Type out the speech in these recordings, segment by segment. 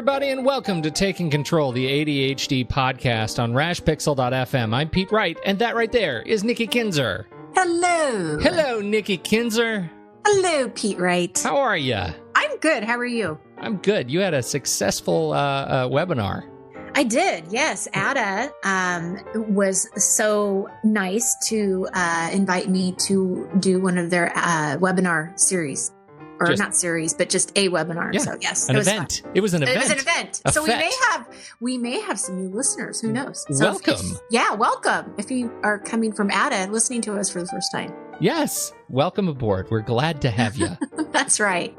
everybody, and welcome to Taking Control, the ADHD podcast on rashpixel.fm. I'm Pete Wright, and that right there is Nikki Kinzer. Hello. Hello, Nikki Kinzer. Hello, Pete Wright. How are you? I'm good. How are you? I'm good. You had a successful webinar. I did, yes. Ada was so nice to invite me to do one of their webinar series. Or not series, but just a webinar. Yeah, so yes, an event. It was an event. It was an event. A so fete. we may have some new listeners. Who knows? So welcome. Welcome. If you are coming from Ada and listening to us for the first time. Yes, welcome aboard. We're glad to have you. That's right.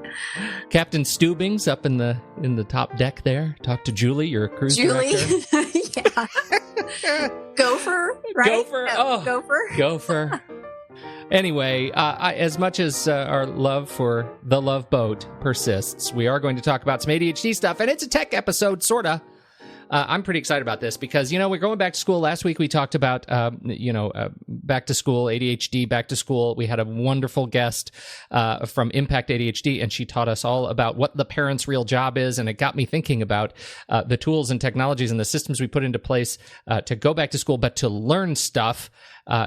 Captain Steubings up in the top deck there. Talk to Julie, your cruise director. Yeah. Gopher, right? Gopher. No, Gopher. Gopher. Anyway, as much as our love for the Love Boat persists, we are going to talk about some ADHD stuff, and it's a tech episode, sorta. I'm pretty excited about this because, we're going back to school. Last week we talked about, back to school, ADHD, back to school. We had a wonderful guest from Impact ADHD, and she taught us all about what the parent's real job is, and it got me thinking about the tools and technologies and the systems we put into place to go back to school, but to learn stuff,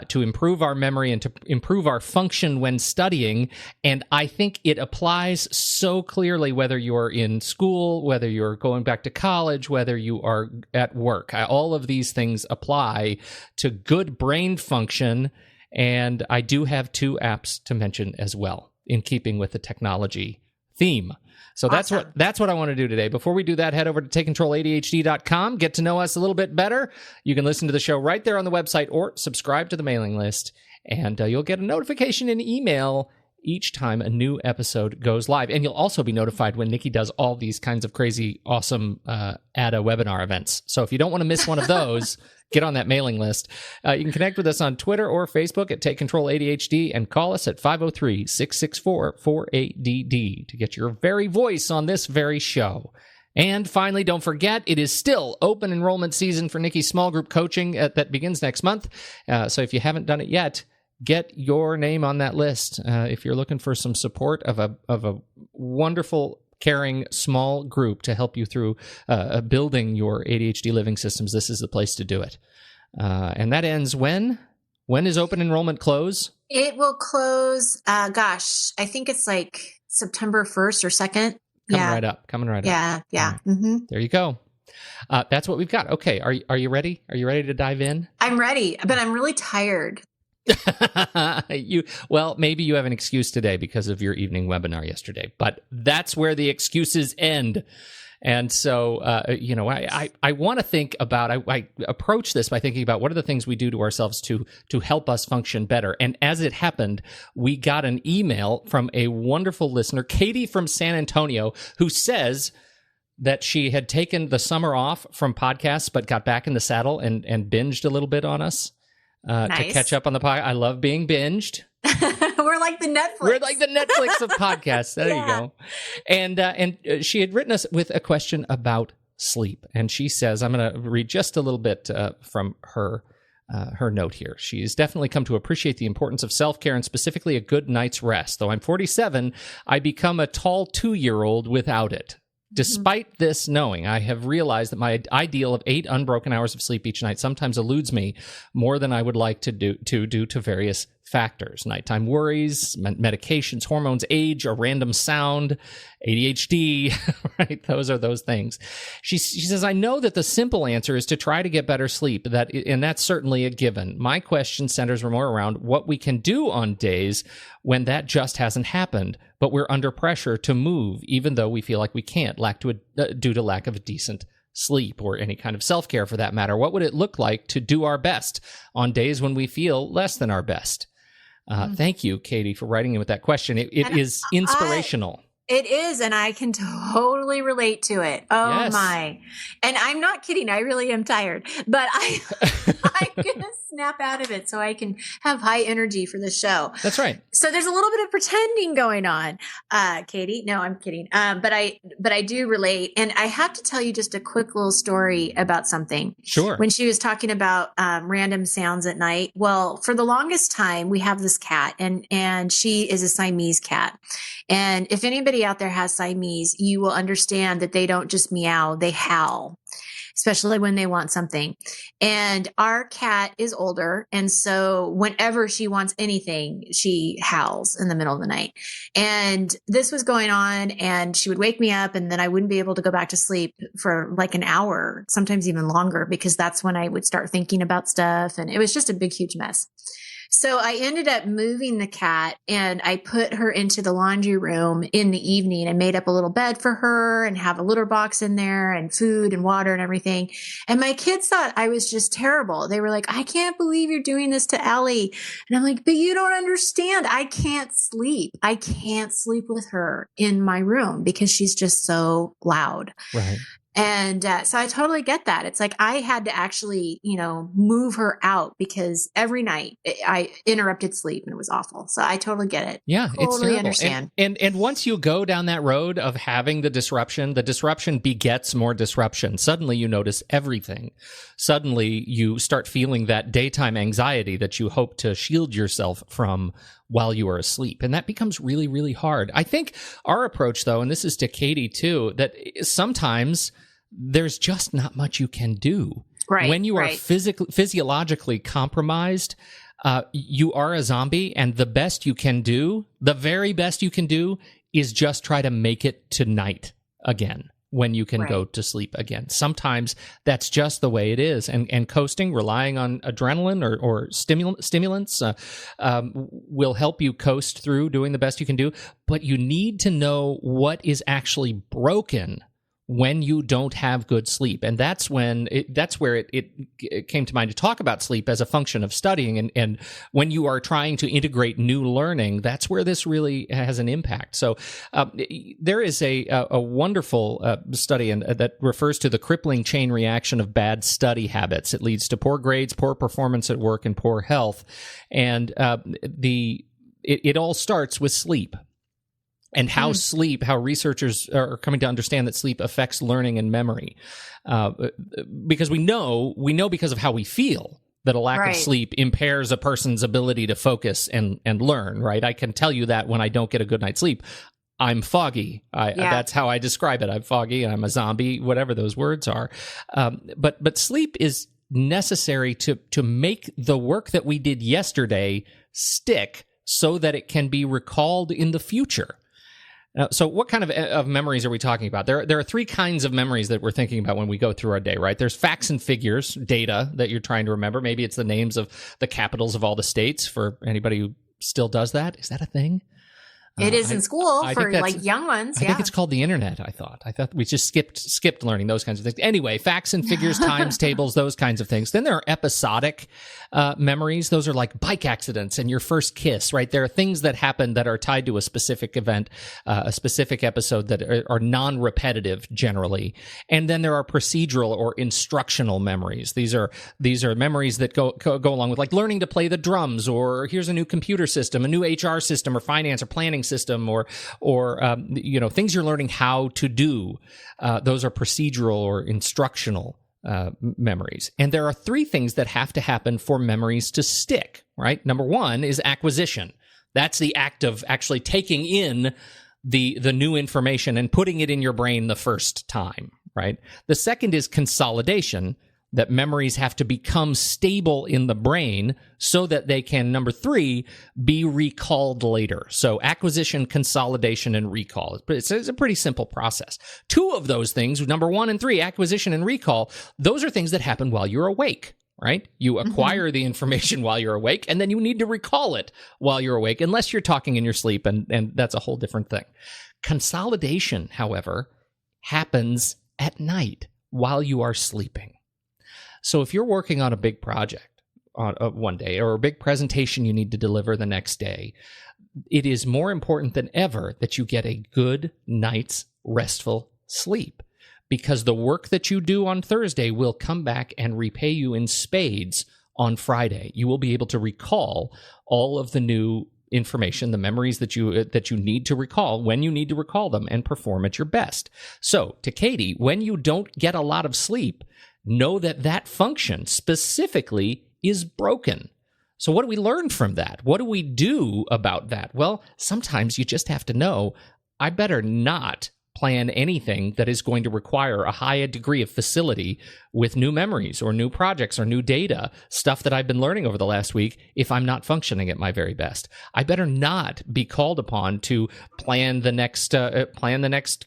to improve our memory and to improve our function when studying. And I think it applies so clearly whether you're in school, whether you're going back to college, whether you are at work. All of these things apply to good brain function. And I do have two apps to mention as well in keeping with the technology theme. So Awesome. that's what I want to do today. Before we do that, head over to takecontroladhd.com, get to know us a little bit better. You can listen to the show right there on the website or subscribe to the mailing list, and you'll get a notification in email each time a new episode goes live. And you'll also be notified when Nikki does all these kinds of crazy, awesome ADA webinar events. So if you don't want to miss one of those, get on that mailing list. You can connect with us on Twitter or Facebook at Take Control ADHD and call us at 503-664-48DD to get your very voice on this very show. And finally, don't forget, it is still open enrollment season for Nikki's small group coaching that begins next month. So if you haven't done it yet, get your name on that list. If you're looking for some support of a wonderful, caring small group to help you through building your ADHD living systems, this is the place to do it. And that ends when? When does open enrollment close? It will close, I think it's like September 1st or 2nd. Coming right up. Yeah. Right. Mm-hmm. There you go. That's what we've got. Okay. Are you ready? Are you ready to dive in? I'm ready, but I'm really tired. Maybe you have an excuse today because of your evening webinar yesterday, but that's where the excuses end. And so, I want to think about, I approach this by thinking about what are the things we do to ourselves to help us function better. And as it happened, we got an email from a wonderful listener, Katie from San Antonio, who says that she had taken the summer off from podcasts, but got back in the saddle and binged a little bit on us. Nice. To catch up on the podcast. I love being binged. We're like the Netflix. We're like the Netflix of podcasts. There you go. And she had written us with a question about sleep. And she says, I'm going to read just a little bit from her note here. She's definitely come to appreciate the importance of self-care and specifically a good night's rest. Though I'm 47, I become a tall 2-year-old without it. Despite this knowing, I have realized that my ideal of 8 unbroken hours of sleep each night sometimes eludes me more than I would like to due to various factors. Nighttime worries, medications, hormones, age, a random sound, ADHD, right? Those are those things. She says, I know that the simple answer is to try to get better sleep, and that's certainly a given. My question centers more around what we can do on days when that just hasn't happened, but we're under pressure to move, even though we feel like we can't, due to lack of a decent sleep or any kind of self-care for that matter. What would it look like to do our best on days when we feel less than our best? Thank you, Katie, for writing in with that question. It is inspirational. It is, and I can totally relate to it. Oh, yes. My. And I'm not kidding. I really am tired. But I I'm going to snap out of it so I can have high energy for the show. That's right. So there's a little bit of pretending going on, Katie. No, I'm kidding. But I do relate. And I have to tell you just a quick little story about something. Sure. When she was talking about random sounds at night. Well, for the longest time, we have this cat and she is a Siamese cat. And if anybody out there has Siamese, you will understand that they don't just meow, they howl, especially when they want something. And our cat is older. And so whenever she wants anything, she howls in the middle of the night. And this was going on and she would wake me up and then I wouldn't be able to go back to sleep for like an hour, sometimes even longer, because that's when I would start thinking about stuff. And it was just a big, huge mess. So I ended up moving the cat and I put her into the laundry room in the evening and made up a little bed for her and have a litter box in there and food and water and everything. And my kids thought I was just terrible. They were like, I can't believe you're doing this to Ellie. And I'm like, but you don't understand. I can't sleep. I can't sleep with her in my room because she's just so loud. Right. And so I totally get that. It's like I had to actually, move her out because every night I interrupted sleep and it was awful. So I totally get it. Yeah, totally it's terrible. Understand. And once you go down that road of having the disruption begets more disruption. Suddenly you notice everything. Suddenly you start feeling that daytime anxiety that you hope to shield yourself from while you are asleep. And that becomes really, really hard. I think our approach, though, and this is to Katie too, that sometimes there's just not much you can do. Right. When you are physiologically compromised, you are a zombie, and the best you can do, the very best you can do, is just try to make it to night again when you can go to sleep again. Sometimes that's just the way it is. And coasting, relying on adrenaline or stimulants will help you coast through doing the best you can do. But you need to know what is actually broken when you don't have good sleep. And that's where it came to mind to talk about sleep as a function of studying. And when you are trying to integrate new learning, that's where this really has an impact. So there is a wonderful study that refers to the crippling chain reaction of bad study habits. It leads to poor grades, poor performance at work, and poor health. And it all starts with sleep. And how researchers are coming to understand that sleep affects learning and memory. Because we know because of how we feel that a lack of sleep impairs a person's ability to focus and learn, right? I can tell you that when I don't get a good night's sleep, I'm foggy. That's how I describe it. I'm foggy, I'm a zombie, whatever those words are. But sleep is necessary to make the work that we did yesterday stick so that it can be recalled in the future. So what kind of memories are we talking about? There are three kinds of memories that we're thinking about when we go through our day, right? There's facts and figures, data that you're trying to remember. Maybe it's the names of the capitals of all the states for anybody who still does that. Is that a thing? It is in school for like young ones. I think it's called the internet. I thought we just skipped learning those kinds of things. Anyway, facts and figures, times tables, those kinds of things. Then there are episodic memories. Those are like bike accidents and your first kiss, right? There are things that happen that are tied to a specific event, a specific episode that are non-repetitive generally. And then there are procedural or instructional memories. These are memories that go along with like learning to play the drums, or here's a new computer system, a new HR system, or finance or planning system, or things you're learning how to do. Those are procedural or instructional memories. And there are three things that have to happen for memories to stick, right? Number one is acquisition. That's the act of actually taking in the new information and putting it in your brain the first time, right? The second is consolidation, that memories have to become stable in the brain so that they can, number three, be recalled later. So acquisition, consolidation, and recall. It's a pretty simple process. Two of those things, number 1 and 3, acquisition and recall, those are things that happen while you're awake, right? You acquire the information while you're awake, and then you need to recall it while you're awake, unless you're talking in your sleep, and that's a whole different thing. Consolidation, however, happens at night while you are sleeping. So if you're working on a big project one day, or a big presentation you need to deliver the next day, it is more important than ever that you get a good night's restful sleep, because the work that you do on Thursday will come back and repay you in spades on Friday. You will be able to recall all of the new information, the memories that you need to recall when you need to recall them, and perform at your best. So, to Katie, when you don't get a lot of sleep, know that that function specifically is broken. So what do we learn from that? What do we do about that? Well, sometimes you just have to know, I better not plan anything that is going to require a high degree of facility with new memories or new projects or new data, stuff that I've been learning over the last week, if I'm not functioning at my very best. I better not be called upon to plan the next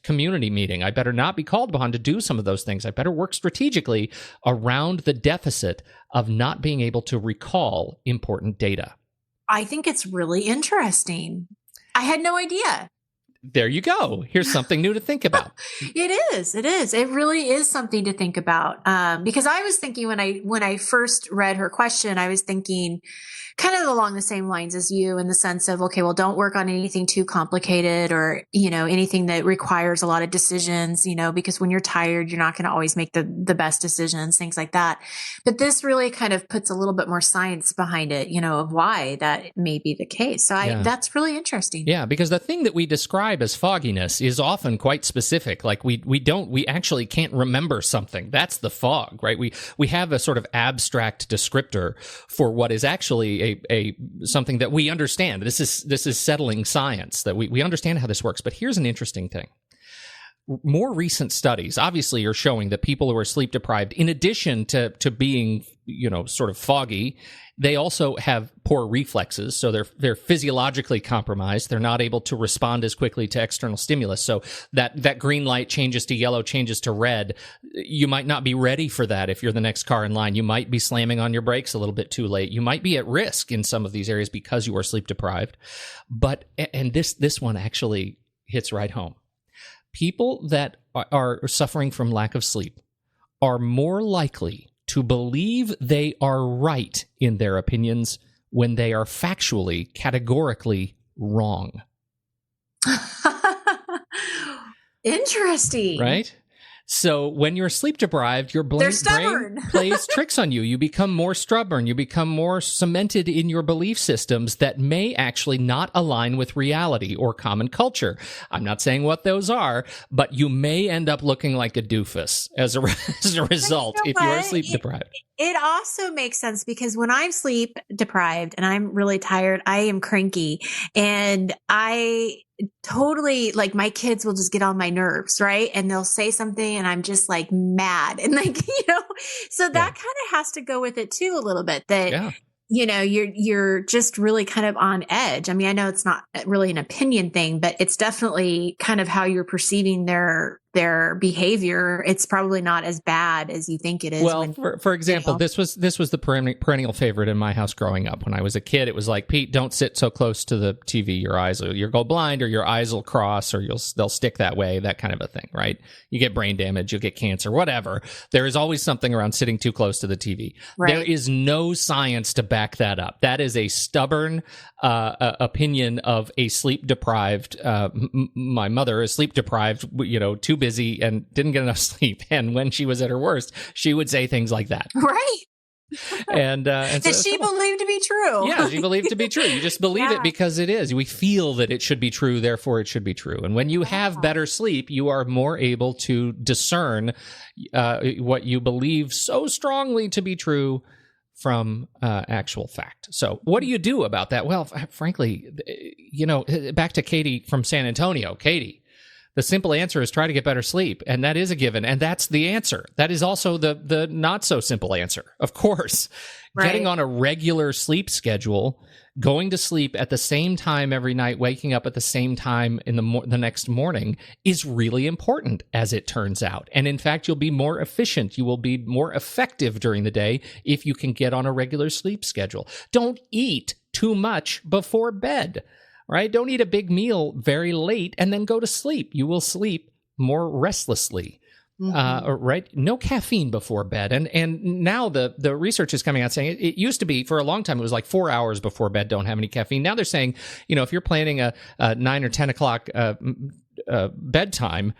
community meeting. I better not be called upon to do some of those things. I better work strategically around the deficit of not being able to recall important data. I think it's really interesting. I had no idea. There you go. Here's something new to think about. It is. It really is something to think about. Because I was thinking when I first read her question, I was thinking kind of along the same lines as you, in the sense of, okay, well, don't work on anything too complicated, or, anything that requires a lot of decisions, because when you're tired, you're not going to always make the best decisions, things like that. But this really kind of puts a little bit more science behind it, of why that may be the case. So that's really interesting. Yeah, because the thing that we describe as fogginess is often quite specific. Like we actually can't remember something. That's the fog, right? We have a sort of abstract descriptor for what is actually a something that we understand. This is settling science, that we understand how this works. But here's an interesting thing. More recent studies obviously are showing that people who are sleep deprived, in addition to being, sort of foggy, they also have poor reflexes. So they're physiologically compromised. They're not able to respond as quickly to external stimulus. So that green light changes to yellow, changes to red. You might not be ready for that if you're the next car in line. You might be slamming on your brakes a little bit too late. You might be at risk in some of these areas because you are sleep deprived. And this one actually hits right home. People that are suffering from lack of sleep are more likely to believe they are right in their opinions when they are factually, categorically wrong. Interesting. Right? So when you're sleep deprived, your brain plays tricks on you. You become more stubborn. You become more cemented in your belief systems that may actually not align with reality or common culture. I'm not saying what those are, but you may end up looking like a doofus as a result if you are sleep deprived. It also makes sense because when I'm sleep deprived and I'm really tired, I am cranky, and I totally, like, my kids will just get on my nerves, right? And they'll say something and I'm just like mad, and so that kind of has to go with it too a little bit, that you're just really kind of on edge. I mean, I know it's not really an opinion thing, but it's definitely kind of how you're perceiving their behavior. It's probably not as bad as you think it is. Well, for example, this was the perennial favorite in my house growing up. When I was a kid, it was like, Pete, don't sit so close to the TV. You'll go blind, or your eyes will cross, or they'll stick that way, that kind of a thing, right? You get brain damage, you'll get cancer, whatever. There is always something around sitting too close to the TV. Right. There is no science to back that up. That is a stubborn opinion of a sleep deprived. My mother is sleep deprived, too busy and didn't get enough sleep. And when she was at her worst, she would say things like that. Right. And that she believed to be true. Yeah, she believed to be true. You just believe it because it is. We feel that it should be true, therefore it should be true. And when you have better sleep, you are more able to discern what you believe so strongly to be true from actual fact. So what do you do about that? Well, frankly, back to Katie from San Antonio. Katie, the simple answer is try to get better sleep, and that is a given, and that's the answer. That is also the not so simple answer, of course. Right. Getting on a regular sleep schedule, going to sleep at the same time every night, waking up at the same time in the next morning is really important, as it turns out. And in fact, you'll be more efficient. You will be more effective during the day if you can get on a regular sleep schedule. Don't eat too much before bed. Right? Don't eat a big meal very late and then go to sleep. You will sleep more restlessly. Right? No caffeine before bed. And now the research is coming out saying it used to be, for a long time, it was like 4 hours before bed, don't have any caffeine. Now they're saying, if you're planning a 9 or 10 o'clock bedtime,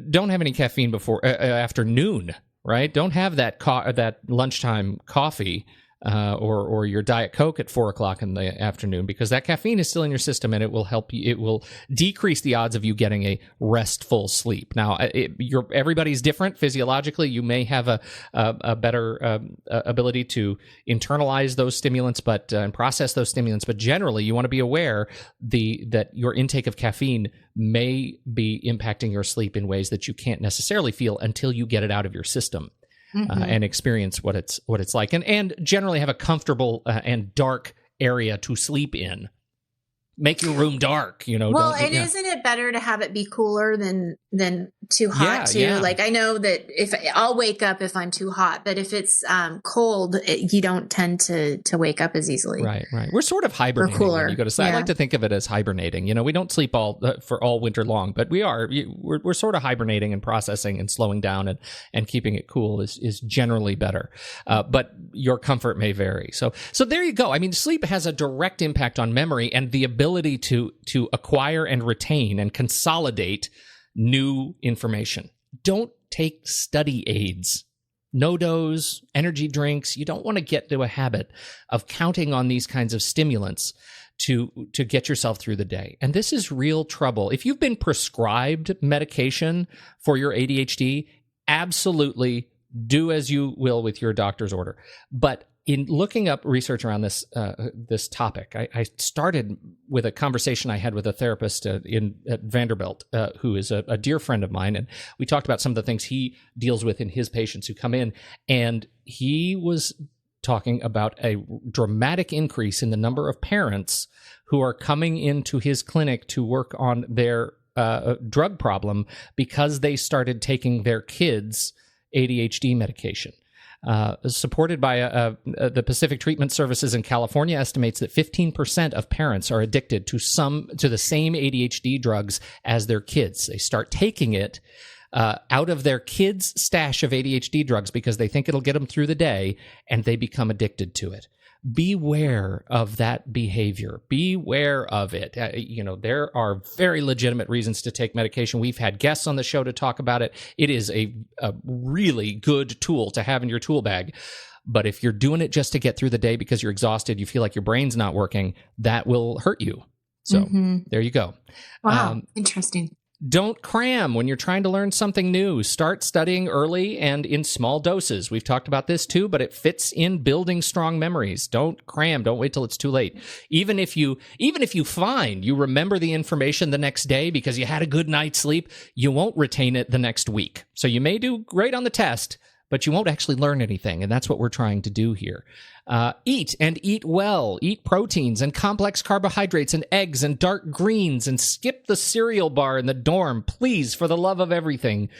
don't have any caffeine before afternoon, right? Don't have that lunchtime coffee or your Diet Coke at 4 o'clock in the afternoon, because that caffeine is still in your system and it will help you. It will decrease the odds of you getting a restful sleep. Now, everybody's different physiologically. You may have a better ability to internalize those stimulants, and process those stimulants. But generally, you want to be aware that your intake of caffeine may be impacting your sleep in ways that you can't necessarily feel until you get it out of your system. And experience what it's like, and generally have a comfortable and dark area to sleep in. Make your room dark, Well, isn't it better to have it be cooler than too hot too? Yeah. Like, I know that if I'll wake up if I'm too hot, but if it's cold, you don't tend to wake up as easily. Right. We're sort of hibernating. Or cooler. When you go to sleep. I like to think of it as hibernating. We don't sleep for all winter long, but we're sort of hibernating and processing and slowing down and keeping it cool is generally better. But your comfort may vary. So there you go. I mean, sleep has a direct impact on memory and the ability to acquire and retain and consolidate new information. Don't take study aids, no-dose, energy drinks. You don't want to get into a habit of counting on these kinds of stimulants to get yourself through the day. And this is real trouble. If you've been prescribed medication for your ADHD, absolutely do as you will with your doctor's order. But in looking up research around this topic, I started with a conversation I had with a therapist at Vanderbilt, who is a dear friend of mine, and we talked about some of the things he deals with in his patients who come in, and he was talking about a dramatic increase in the number of parents who are coming into his clinic to work on their drug problem because they started taking their kids' ADHD medication. Supported by the Pacific Treatment Services in California estimates that 15% of parents are addicted to the same ADHD drugs as their kids. They start taking it out of their kids' stash of ADHD drugs because they think it'll get them through the day, and they become addicted to it. Beware of that behavior. Beware of it. There are very legitimate reasons to take medication. We've had guests on the show to talk about it. It is a really good tool to have in your tool bag. But if you're doing it just to get through the day because you're exhausted, you feel like your brain's not working, that will hurt you. So there you go. Wow. Interesting. Don't cram when you're trying to learn something new. Start studying early and in small doses. We've talked about this too, but it fits in building strong memories. Don't cram. Don't wait till it's too late. Even if you find you remember the information the next day because you had a good night's sleep, you won't retain it the next week. So you may do great on the test, but you won't actually learn anything, and that's what we're trying to do here. Eat and eat well. Eat proteins and complex carbohydrates and eggs and dark greens, and skip the cereal bar in the dorm, please, for the love of everything.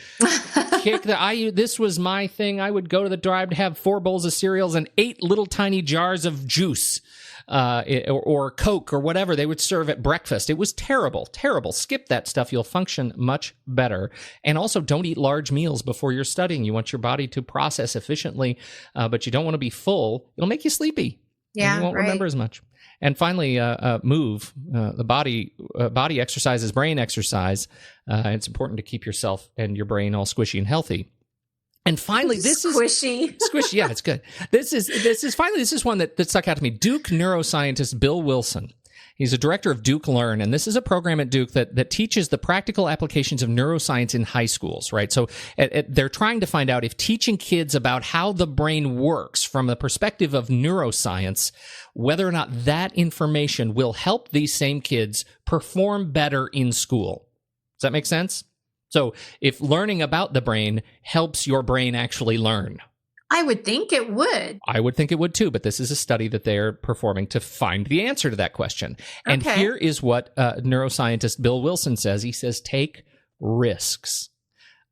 This was my thing. I would go to the dorm, I'd have 4 bowls of cereals and 8 little tiny jars of juice. Or Coke or whatever they would serve at breakfast. It was terrible. Skip that stuff. You'll function much better. And also, don't eat large meals before you're studying. You want your body to process efficiently, but you don't want to be full. It'll make you sleepy. Yeah, you won't remember as much. And finally, move. The body exercise is brain exercise. It's important to keep yourself and your brain all squishy and healthy. And finally, this squishy. is squishy. Yeah, it's good. This is one that stuck out to me. Duke neuroscientist Bill Wilson. He's a director of Duke Learn, and this is a program at Duke that teaches the practical applications of neuroscience in high schools, right? So they're trying to find out if teaching kids about how the brain works from the perspective of neuroscience, whether or not that information will help these same kids perform better in school. Does that make sense? So if learning about the brain helps your brain actually learn. I would think it would. I would think it would too, but this is a study that they're performing to find the answer to that question. And here is what neuroscientist Bill Wilson says. He says, take risks.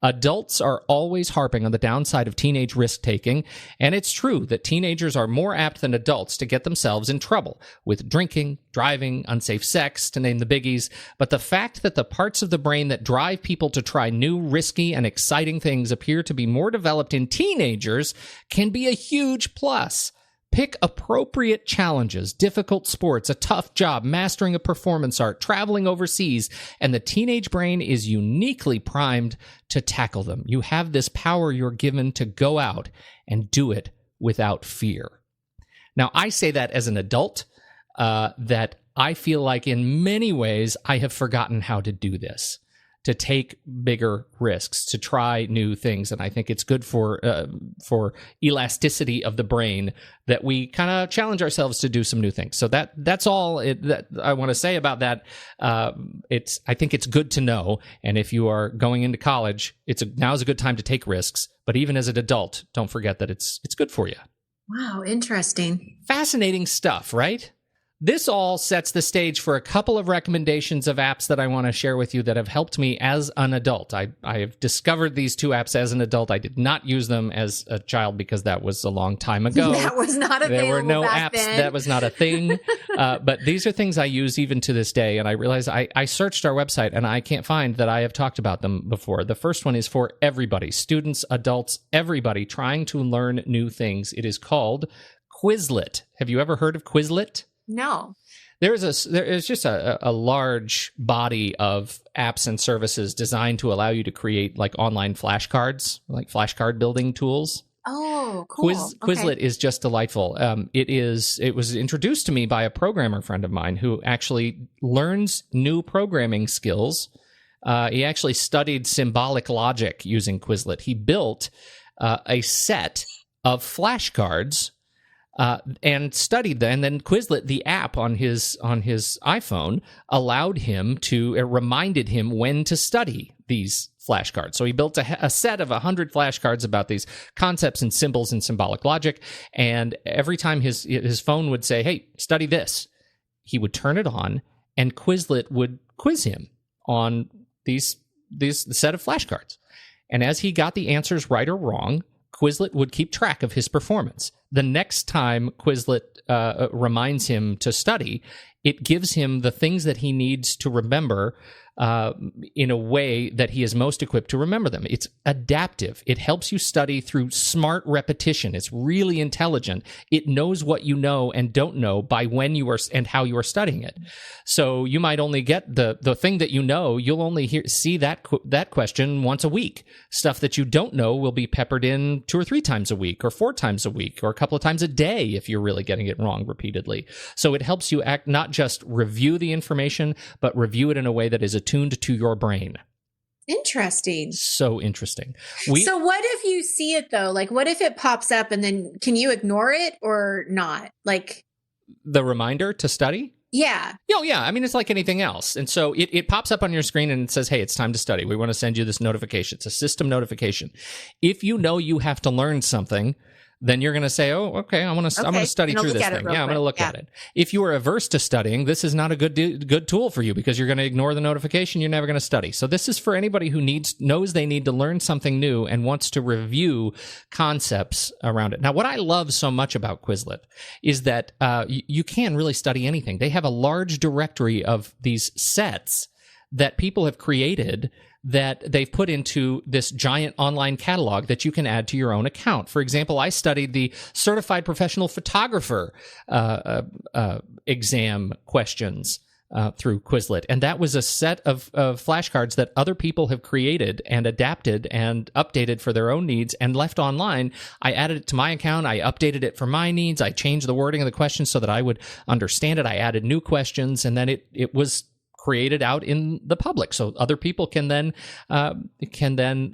Adults are always harping on the downside of teenage risk-taking, and it's true that teenagers are more apt than adults to get themselves in trouble with drinking, driving, unsafe sex, to name the biggies. But the fact that the parts of the brain that drive people to try new, risky, and exciting things appear to be more developed in teenagers can be a huge plus. Pick appropriate challenges, difficult sports, a tough job, mastering a performance art, traveling overseas, and the teenage brain is uniquely primed to tackle them. You have this power you're given to go out and do it without fear. Now, I say that as an adult, that I feel like in many ways I have forgotten how to do this, to take bigger risks, to try new things. And I think it's good for elasticity of the brain that we kind of challenge ourselves to do some new things. So that's all that I want to say about that. I think it's good to know. And if you are going into college, now's a good time to take risks. But even as an adult, don't forget that it's good for you. Wow, interesting. Fascinating stuff, right? This all sets the stage for a couple of recommendations of apps that I want to share with you that have helped me as an adult. I have discovered these two apps as an adult. I did not use them as a child because that was a long time ago. That was not available. There were no back apps. then. That was not a thing. But these are things I use even to this day. And I realized I searched our website and I can't find that I have talked about them before. The first one is for everybody, students, adults, everybody trying to learn new things. It is called Quizlet. Have you ever heard of Quizlet? No. There is just a large body of apps and services designed to allow you to create like online flashcards, like flashcard building tools. Oh, cool. Quizlet is just delightful. It was introduced to me by a programmer friend of mine who actually learns new programming skills. He actually studied symbolic logic using Quizlet. He built a set of flashcards and studied them. And then Quizlet, the app on his iPhone, reminded him when to study these flashcards. So he built a set of 100 flashcards about these concepts and symbols and symbolic logic. And every time his phone would say, "Hey, study this," he would turn it on, and Quizlet would quiz him on these set of flashcards. And as he got the answers right or wrong, Quizlet would keep track of his performance. The next time Quizlet reminds him to study, it gives him the things that he needs to remember in a way that he is most equipped to remember them. It's adaptive. It helps you study through smart repetition. It's really intelligent. It knows what you know and don't know by when you are and how you are studying it. So you might only get the thing that you know. You'll only see that question once a week. Stuff that you don't know will be peppered in 2 or 3 times a week, or 4 times a week, or a couple of times a day if you're really getting it wrong repeatedly. So it helps you not just review the information, but review it in a way that is attuned to your brain. Interesting. So interesting. So what if you see it though? Like, what if it pops up and then can you ignore it or not? Like the reminder to study? Yeah. Yeah. I mean, it's like anything else. And so it pops up on your screen and it says, "Hey, it's time to study. We want to send you this notification." It's a system notification. If you know you have to learn something, then you're going to say, "Oh, okay, I'm going to study through this thing. Yeah, I'm going to look at it." If you are averse to studying, this is not a good tool for you because you're going to ignore the notification. You're never going to study. So this is for anybody who knows they need to learn something new and wants to review concepts around it. Now, what I love so much about Quizlet is that you can really study anything. They have a large directory of these sets that people have created that they've put into this giant online catalog that you can add to your own account. For example, I studied the Certified Professional Photographer exam questions through Quizlet. And that was a set of flashcards that other people have created and adapted and updated for their own needs and left online. I added it to my account. I updated it for my needs. I changed the wording of the questions so that I would understand it. I added new questions, and then it was created out in the public, so other people can then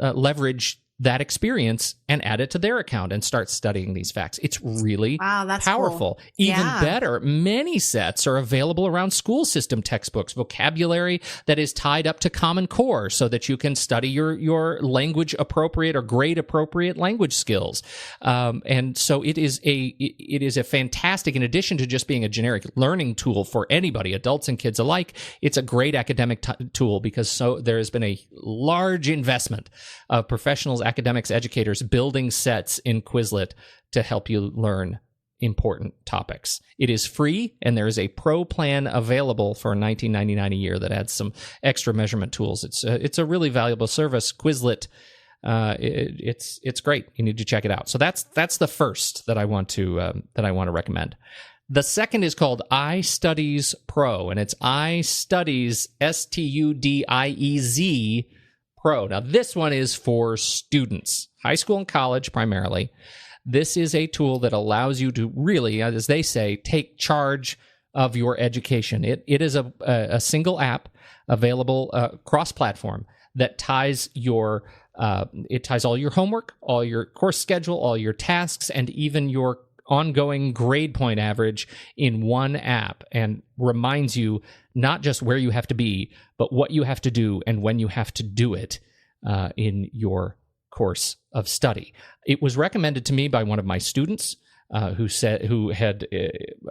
leverage that experience and add it to their account and start studying these facts. It's really that's powerful. Cool. Even better, many sets are available around school system textbooks, vocabulary that is tied up to Common Core so that you can study your language appropriate or grade appropriate language skills. And so it is a fantastic, in addition to just being a generic learning tool for anybody, adults and kids alike, it's a great academic tool because there has been a large investment of professionals, academics, educators building sets in Quizlet to help you learn important topics. It is free, and there is a pro plan available for $19.99 a year that adds some extra measurement tools. It's a really valuable service. Quizlet, it's great. You need to check it out. So that's the first that I want to recommend. The second is called iStudies Pro, and it's iStudies STUDIEZ Pro. Now, this one is for students, high school and college primarily. This is a tool that allows you to really, as they say, take charge of your education. It is a single app available cross-platform that ties it ties all your homework, all your course schedule, all your tasks, and even your ongoing grade point average in one app, and reminds you not just where you have to be, but what you have to do and when you have to do it in your course of study. It was recommended to me by one of my students who had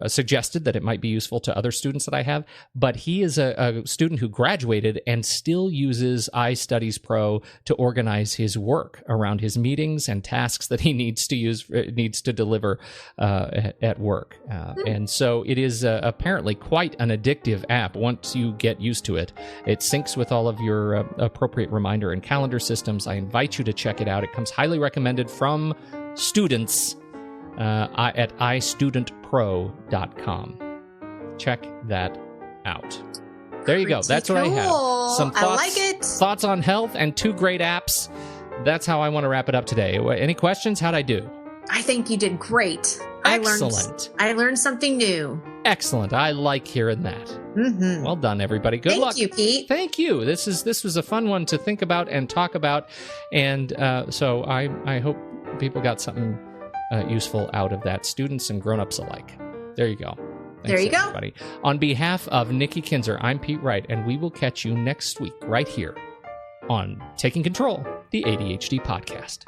suggested that it might be useful to other students that I have, but he is a student who graduated and still uses iStudies Pro to organize his work around his meetings and tasks that he needs to deliver at work. And so it is apparently quite an addictive app once you get used to it. It syncs with all of your appropriate reminder and calendar systems. I invite you to check it out. It comes highly recommended from students at istudentpro.com. Check that out. There you go. That's what I have. Some thoughts, I like it. Thoughts on health and 2 great apps. That's how I want to wrap it up today. Any questions? How'd I do? I think you did great. Excellent. I learned something new. Excellent. I like hearing that. Mm-hmm. Well done, everybody. Good luck. Thank you, Pete. Thank you. This was a fun one to think about and talk about, and so I hope people got something useful out of that, students and grown-ups alike. There you go. Thanks, there you everybody. go. On behalf of Nikki Kinzer, I'm Pete Wright, and we will catch you next week right here on Taking Control, the ADHD podcast.